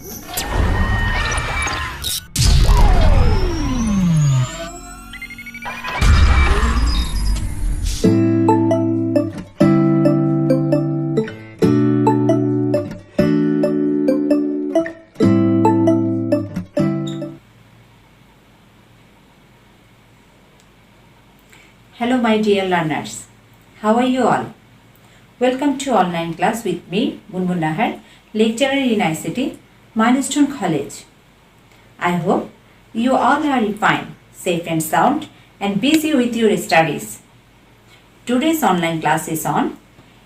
Hello my dear learners, how are you all? Welcome to online class with me, Munmun Nahar, lecturer in ICT, Milestone College. I hope you all are fine, safe and sound and busy with your studies. Today's online class is on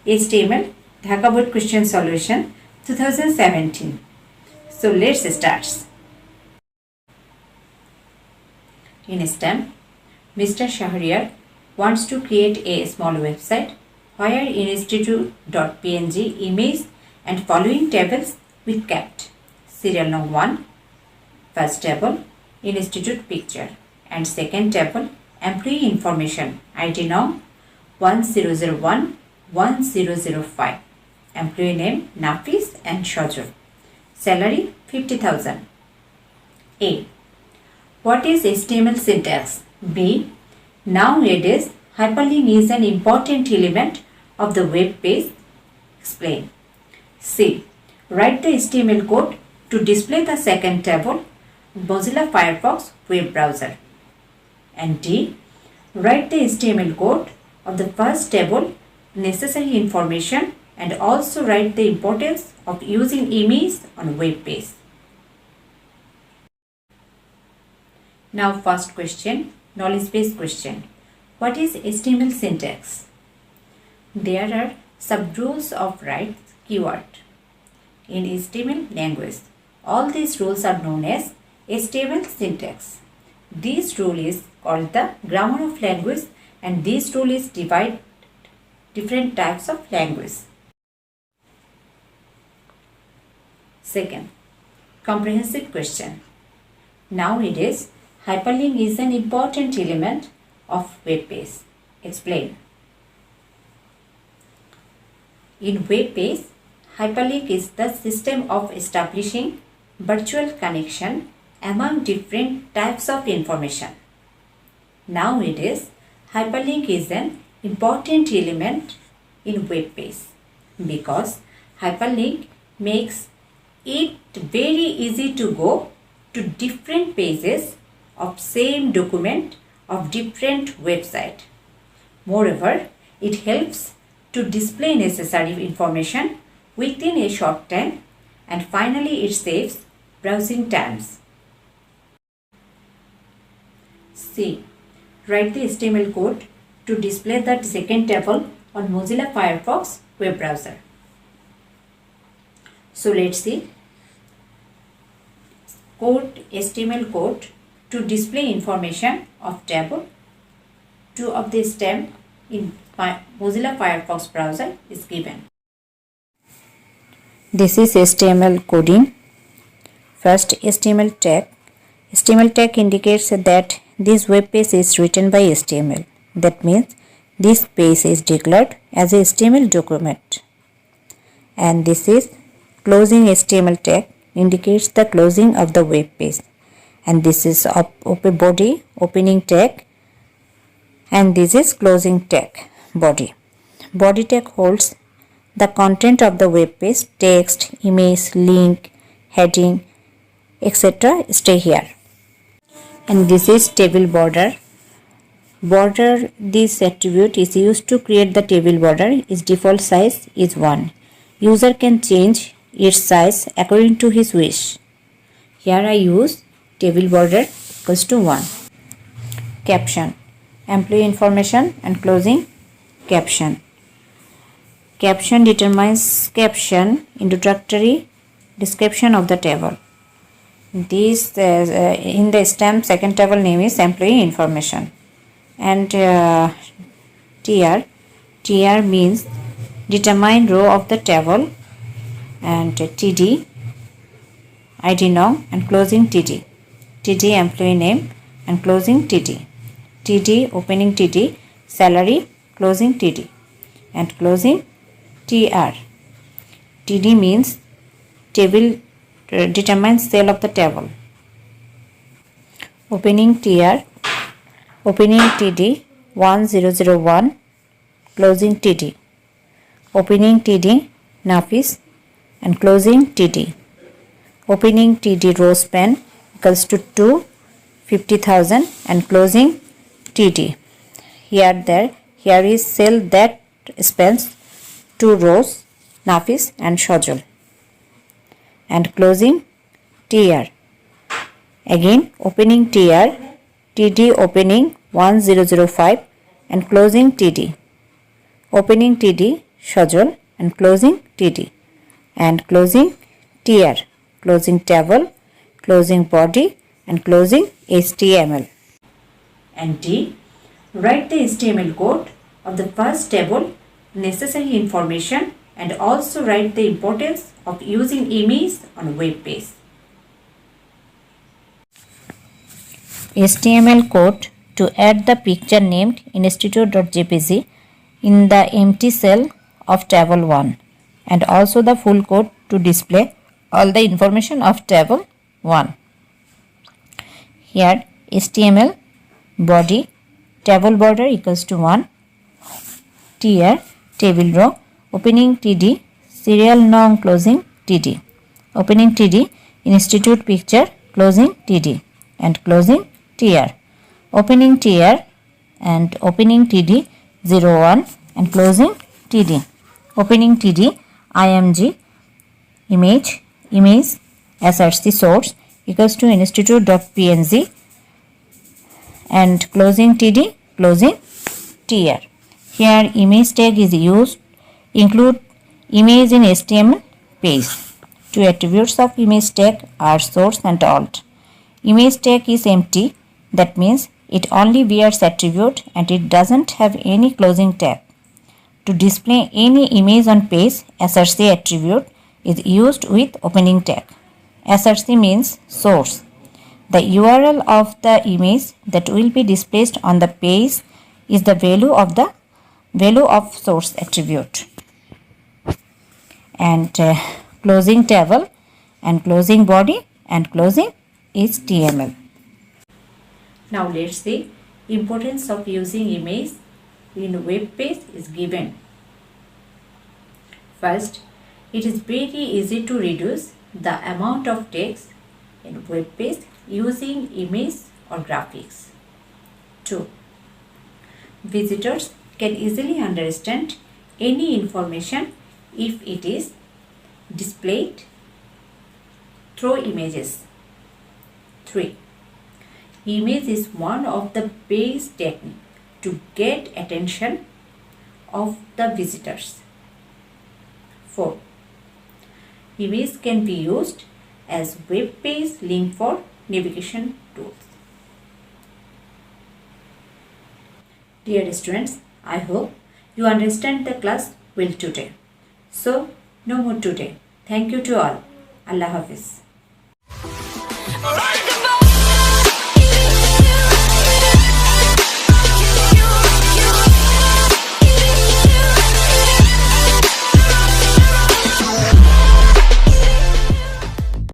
HTML Dhaka Board Question Solution 2017. So let's start. In STEM, Mr. Shahriar wants to create a small website where institute.png image and following tables with kept. Serial number 1, first table, institute picture, and second table, employee information, ID number 1001 1005, employee name Nafis and Shajur, salary 50,000. A. What is HTML syntax? B. Nowadays, hyperlink is an important element of the web page. Explain. C. Write the HTML code to display the second table, Mozilla Firefox web browser. And D. Write the HTML code of the first table, necessary information, and also write the importance of using image on web page. Now first question. Knowledge-based question. What is HTML syntax? There are sub-rules of write keyword in HTML language. All these rules are known as HTML syntax. This rule is called the grammar of language, and this rule is divide different types of language. Second, comprehensive question. Nowadays, hyperlink is an important element of web page. Explain. In web page, hyperlink is the system of establishing virtual connection among different types of information. Nowadays, hyperlink is an important element in web page because hyperlink makes it very easy to go to different pages of same document of different website. Moreover, it helps to display necessary information within a short time, and finally it saves browsing times. C. Write the HTML code to display the second table on Mozilla Firefox web browser. So let's see. HTML code to display information of table 2 of the stem in Mozilla Firefox browser is given. This is HTML coding. First, HTML tag. HTML tag indicates that this web page is written by HTML. That means this page is declared as a HTML document. And this is closing HTML tag, indicates the closing of the web page. And this is body opening tag, and this is closing tag body. Body tag holds the content of the web page, text, image, link, heading, etc. stay here. And this is table border. Border, this attribute is used to create the table border. Its default size is 1. User can change its size according to his wish. Here I use table border equals to 1. Caption. Employee information and closing caption. Caption determines caption, introductory description of the table. This in the stem second table name is employee information. And TR means determine row of the table, and TD ID now and closing TD. TD employee name and closing TD. TD opening TD, salary, closing TD, and closing TR. TD means table determines cell of the table. Opening TR, opening TD 1001, closing TD. Opening TD Nafis and closing TD. Opening TD row span equals to 2 50,000 and closing TD. Here is cell that spans 2 rows Nafis and Shajol and closing TR. Again opening TR, TD opening 1005 and closing TD. Opening TD Shajol and closing TD and closing TR, closing table, closing body and closing HTML. And D, write the HTML code of the first table, necessary information, and also write the importance of using image on a web page. HTML code to add the picture named institute.jpg in the empty cell of table 1 and also the full code to display all the information of table 1. Here HTML body table border equals to 1, TR table row, opening TD serial nom closing TD, opening TD institute picture closing TD and closing TR, opening TR and opening TD 01 and closing TD, opening TD img image src source equals to institute.png and closing TD, closing TR. Here image tag is used, include image in HTML page. Two attributes of image tag are source and alt. Image tag is empty, that means it only bears attribute and it doesn't have any closing tag. To display any image on page, src attribute is used with opening tag. src means source. The URL of the image that will be displayed on the page is the value of source attribute. And closing table and closing body and closing HTML. Now let's see importance of using image in a web page is given. First, it is very easy to reduce the amount of text in web page using image or graphics. 2. Visitors can easily understand any information if it is displayed through images. 3. Image is one of the best techniques to get attention of the visitors. 4. Image can be used as web page link for navigation tools. Dear students, I hope you understand the class well today. So, no more today. Thank you to all. Allah Hafiz.